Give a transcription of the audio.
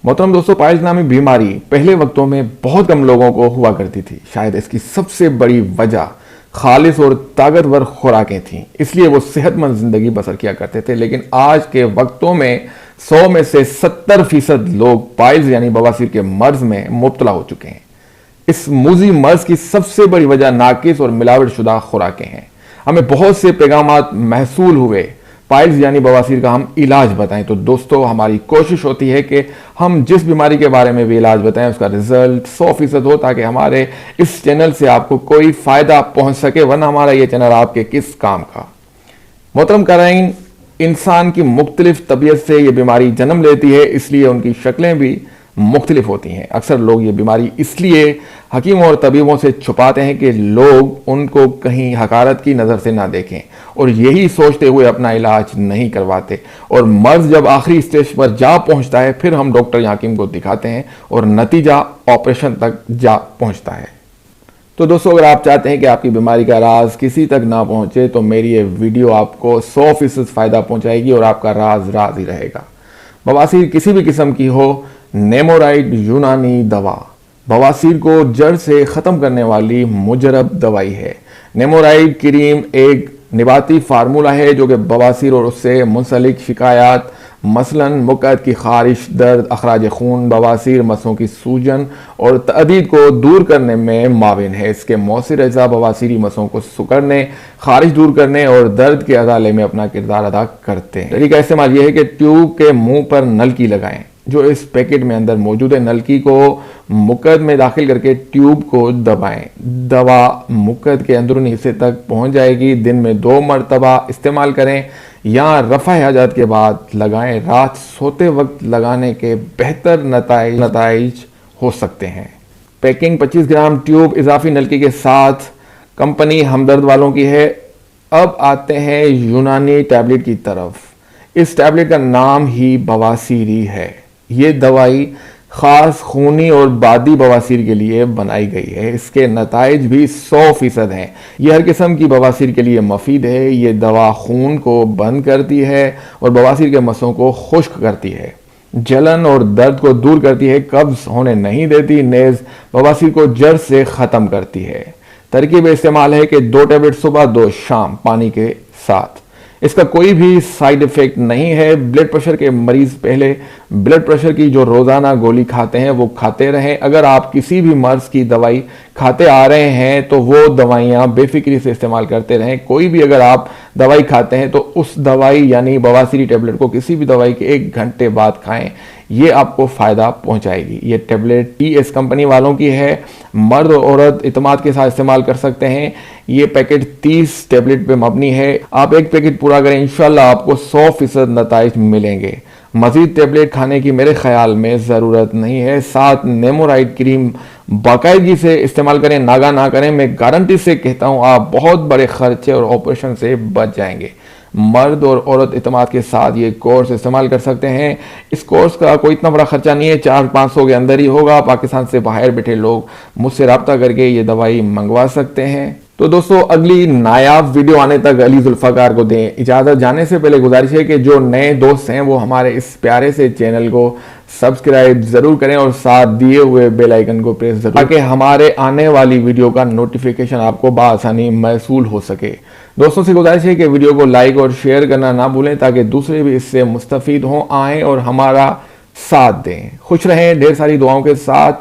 मोहतरम दोस्तों, पाइल्स नामी बीमारी पहले वक्तों में बहुत कम लोगों को हुआ करती थी। शायद इसकी सबसे बड़ी वजह खालिस और ताकतवर खुराकें थीं, इसलिए वो सेहतमंद जिंदगी बसर किया करते थे। लेकिन आज के वक्तों में 100 में से 70% लोग पाइल्स यानी बवासीर के मर्ज में मुब्तला हो चुके हैं। इस मूजी मर्ज की सबसे बड़ी वजह नाकिस और मिलावट शुदा खुराकें हैं। हमें बहुत से पैगामात महसूल हुए पाइल्स यानी बवासीर का हम इलाज बताएं। तो दोस्तों, हमारी कोशिश होती है कि हम जिस बीमारी के बारे में भी इलाज बताएं उसका रिजल्ट 100% हो, ताकि हमारे इस चैनल से आपको कोई फायदा पहुंच सके, वरना हमारा ये चैनल आपके किस काम का। मोहतरम कराइन, इंसान की मुख्तलिफ तबीयत से ये बीमारी जन्म लेती है, इसलिए उनकी शक्लें भी मुख्तलिफ होती हैं। अक्सर लोग ये बीमारी इसलिए हकीम और तबीबों से छुपाते हैं कि लोग उनको कहीं हकारत की नज़र से ना देखें, और यही सोचते हुए अपना इलाज नहीं करवाते। और मर्ज जब आखिरी स्टेज पर जा पहुंचता है, फिर हम डॉक्टर या हकीम को दिखाते हैं और नतीजा ऑपरेशन तक जा पहुंचता है। तो दोस्तों, अगर आप चाहते हैं कि आपकी बीमारी का राज किसी तक ना पहुंचे, तो मेरी ये वीडियो आपको 100% फ़ायदा पहुंचाएगी और आपका राज राज ही रहेगा। बवासीर किसी भी किस्म की हो, नेमोराइड यूनानी दवा बवासीर को जड़ से ख़त्म करने वाली मुजरब दवाई है। नेमोराइड क्रीम एक निबाती फार्मूला है जो कि बवासीर और उससे मुंसलिक शिकायत मसलन मुक्कत की खारिश, दर्द, अखराज खून, बवासीर, मसों की सूजन और तअदीद को दूर करने में माविन है। इसके मौसर अज़ा बवासीरी मसों को सुकड़ने, खारिश दूर करने और दर्द के अजाले में अपना किरदार अदा करते हैं। तरीका इस्तेमाल यह है कि ट्यूब के मुंह पर नलकी लगाएं जो इस पैकेट में अंदर मौजूद है। नलकी को मुक्कत में दाखिल करके ट्यूब को दबाएं। दवा मुक्कत के अंदरूनी हिस्से तक पहुंच जाएगी। दिन में 2 मरतबा इस्तेमाल करें या रफ़ा हजात के बाद लगाएं। रात सोते वक्त लगाने के बेहतर नताइज हो सकते हैं। पैकिंग 25 ग्राम ट्यूब इजाफी नलकी के साथ कंपनी हमदर्द वालों की है। अब आते हैं यूनानी टैबलेट की तरफ। इस टैबलेट का नाम ही बवासीरी है। ये दवाई ख़ास खूनी और बादी बवासीर के लिए बनाई गई है। इसके नताइज भी 100% हैं। यह हर किस्म की बवासीर के लिए मुफीद है। ये दवा खून को बंद करती है और बवासीर के मसों को खुश्क करती है, जलन और दर्द को दूर करती है, कब्ज होने नहीं देती, नेज़ बवासीर को जड़ से ख़त्म करती है। तरकीब इस्तेमाल है कि 2 टैबलेट सुबह 2 शाम पानी के साथ। इसका कोई भी साइड इफेक्ट नहीं है। ब्लड प्रेशर के मरीज पहले ब्लड प्रेशर की जो रोज़ाना गोली खाते हैं वो खाते रहें। अगर आप किसी भी मर्ज की दवाई खाते आ रहे हैं तो वो दवाइयाँ बेफिक्री से इस्तेमाल करते रहें। कोई भी अगर आप दवाई खाते हैं तो उस दवाई यानी बवासीरी टेबलेट को किसी भी दवाई के 1 घंटे बाद खाएं। ये आपको फ़ायदा पहुंचाएगी। ये टेबलेट TS कंपनी वालों की है। मर्द और औरत इत्मीनान के साथ इस्तेमाल कर सकते हैं। ये पैकेट 30 टेबलेट पे मबनी है। आप एक पैकेट पूरा करें, इंशाल्लाह आपको 100% नताइज मिलेंगे। मजीद टेबलेट खाने की मेरे ख्याल में ज़रूरत नहीं है। साथ नेमोराइड क्रीम बाकायदगी से इस्तेमाल करें, नागा ना करें। मैं गारंटी से कहता हूँ आप बहुत बड़े खर्चे और ऑपरेशन से बच जाएंगे। मर्द और औरत इत्मीनान के साथ ये कोर्स इस्तेमाल कर सकते हैं। इस कोर्स का कोई इतना बड़ा खर्चा नहीं है, 400-500 के अंदर ही होगा। पाकिस्तान से बाहर बैठे लोग मुझसे रब्ता करके ये दवाई मंगवा सकते हैं। तो दोस्तों, अगली नायाब वीडियो आने तक अली जुल्फकार को दें इजाज़त। जाने से पहले गुजारिश है कि जो नए दोस्त हैं वो हमारे इस प्यारे से चैनल को सब्सक्राइब ज़रूर करें और साथ दिए हुए बेल आइकन को प्रेस ज़रूर, ताकि हमारे आने वाली वीडियो का नोटिफिकेशन आपको बासानी महसूल हो सके। दोस्तों से गुजारिश है कि वीडियो को लाइक और शेयर करना ना भूलें, ताकि दूसरे भी इससे मुस्तफ़ीद हों, आएँ और हमारा साथ दें। खुश रहें, ढेर सारी दुआओं के साथ।